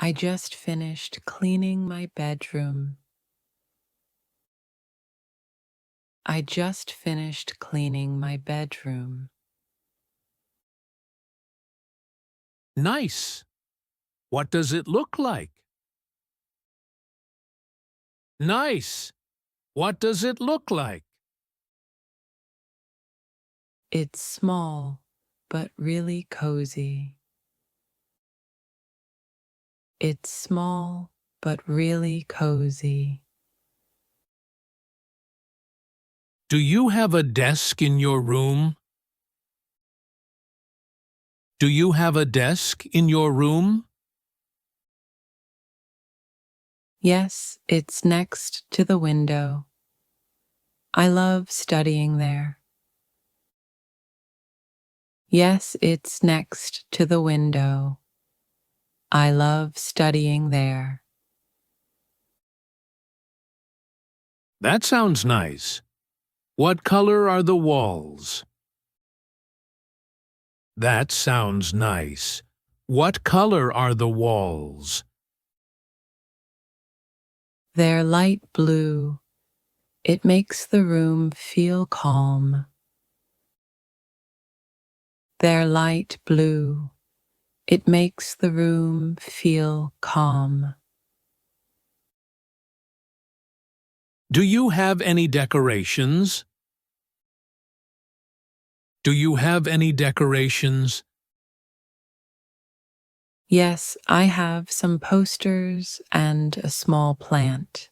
I just finished cleaning my bedroom. I just finished cleaning my bedroom. Nice. What does it look like? Nice. What does it look like? It's small, but really cozy. It's small, but really cozy. Do you have a desk in your room? Do you have a desk in your room? Yes, it's next to the window. I love studying there. Yes, it's next to the window. I love studying there. That sounds nice. What color are the walls? That sounds nice. What color are the walls? They're light blue. It makes the room feel calm. They're light blue. It makes the room feel calm. Do you have any decorations? Do you have any decorations? Yes, I have some posters and a small plant.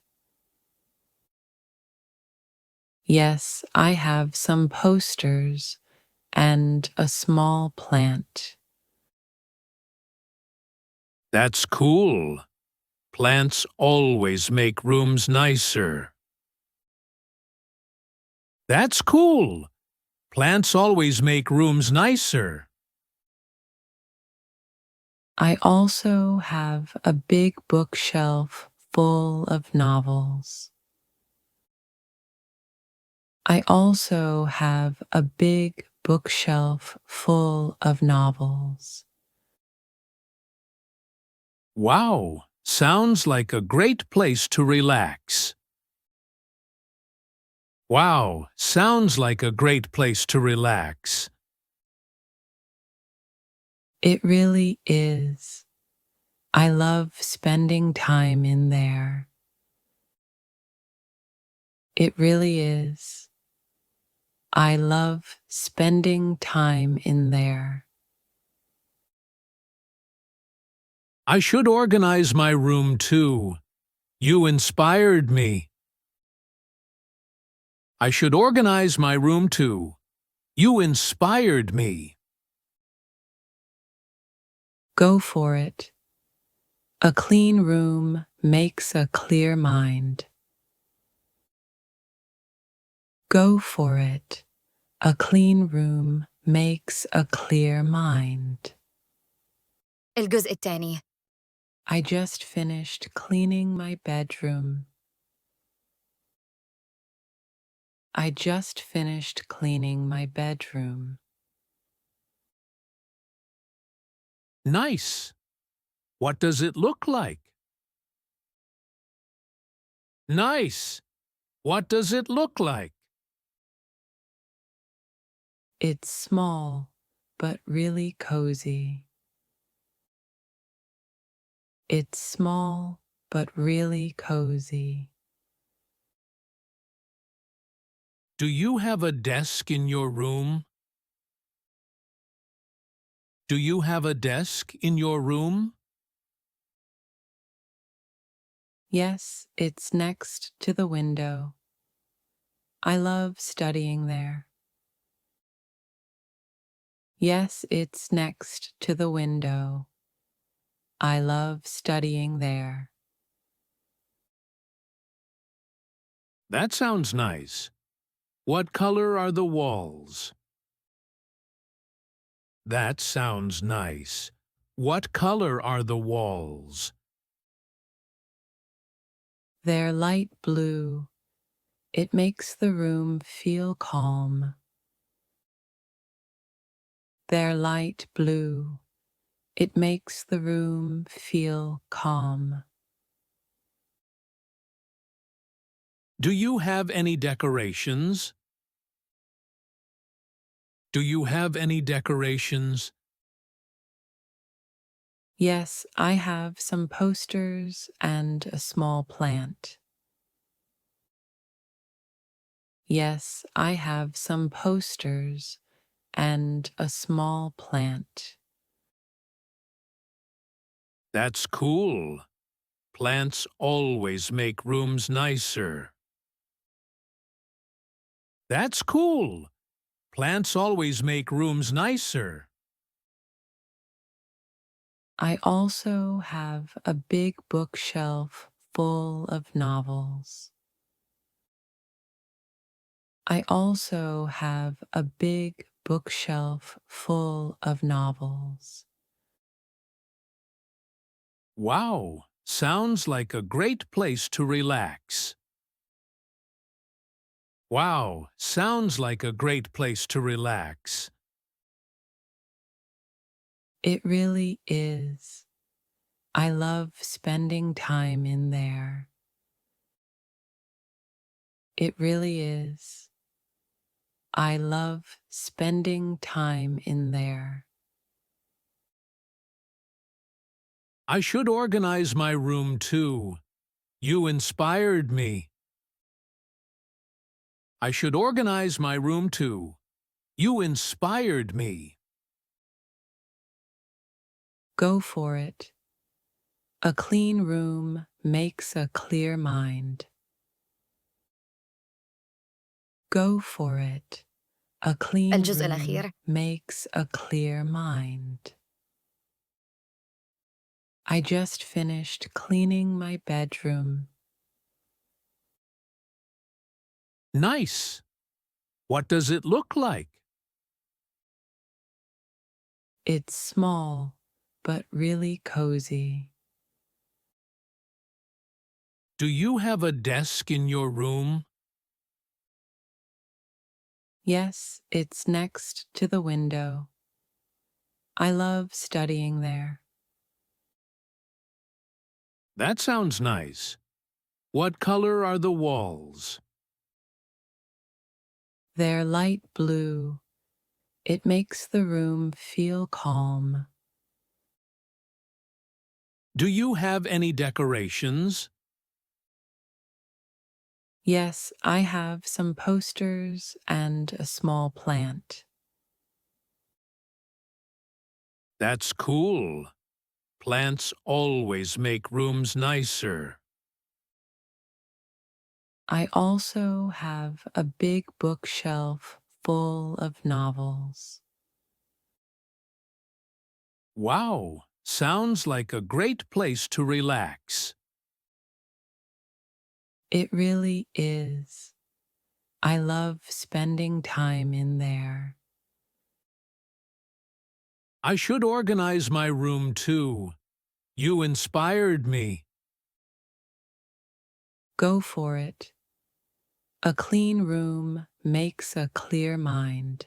Yes, I have some posters and a small plant. That's cool. Plants always make rooms nicer. That's cool. Plants always make rooms nicer. I also have a big bookshelf full of novels. I also have a big bookshelf full of novels. Wow, sounds like a great place to relax. Wow, sounds like a great place to relax. It really is. I love spending time in there. It really is. I love spending time in there. I should organize my room too. You inspired me. I should organize my room too. You inspired me. Go for it. A clean room makes a clear mind. Go for it. A clean room makes a clear mind. الجزء الثاني. I just finished cleaning my bedroom. I just finished cleaning my bedroom. Nice. What does it look like? Nice. What does it look like? It's small, but really cozy. It's small, but really cozy. Do you have a desk in your room? Do you have a desk in your room? Yes, it's next to the window. I love studying there. Yes, it's next to the window. I love studying there. That sounds nice. What color are the walls? That sounds nice. What color are the walls? They're light blue. It makes the room feel calm. They're light blue. It makes the room feel calm. Do you have any decorations? Do you have any decorations? Yes, I have some posters and a small plant. Yes, I have some posters and a small plant. That's cool. Plants always make rooms nicer. That's cool. Plants always make rooms nicer. I also have a big bookshelf full of novels. I also have a big bookshelf full of novels. Wow, sounds like a great place to relax. Wow, sounds like a great place to relax. It really is. I love spending time in there. It really is. I love spending time in there. I should organize my room too. You inspired me. I should organize my room too. You inspired me. Go for it. A clean room makes a clear mind. Go for it. A clean الجزء room الأخير. makes a clear mind. I just finished cleaning my bedroom. Nice. What does it look like? It's small, but really cozy. Do you have a desk in your room? Yes, it's next to the window. I love studying there. That sounds nice. What color are the walls? They're light blue. It makes the room feel calm. Do you have any decorations? Yes, I have some posters and a small plant. That's cool. Plants always make rooms nicer. I also have a big bookshelf full of novels. Wow, sounds like a great place to relax. It really is. I love spending time in there. I should organize my room too. You inspired me. Go for it. A clean room makes a clear mind.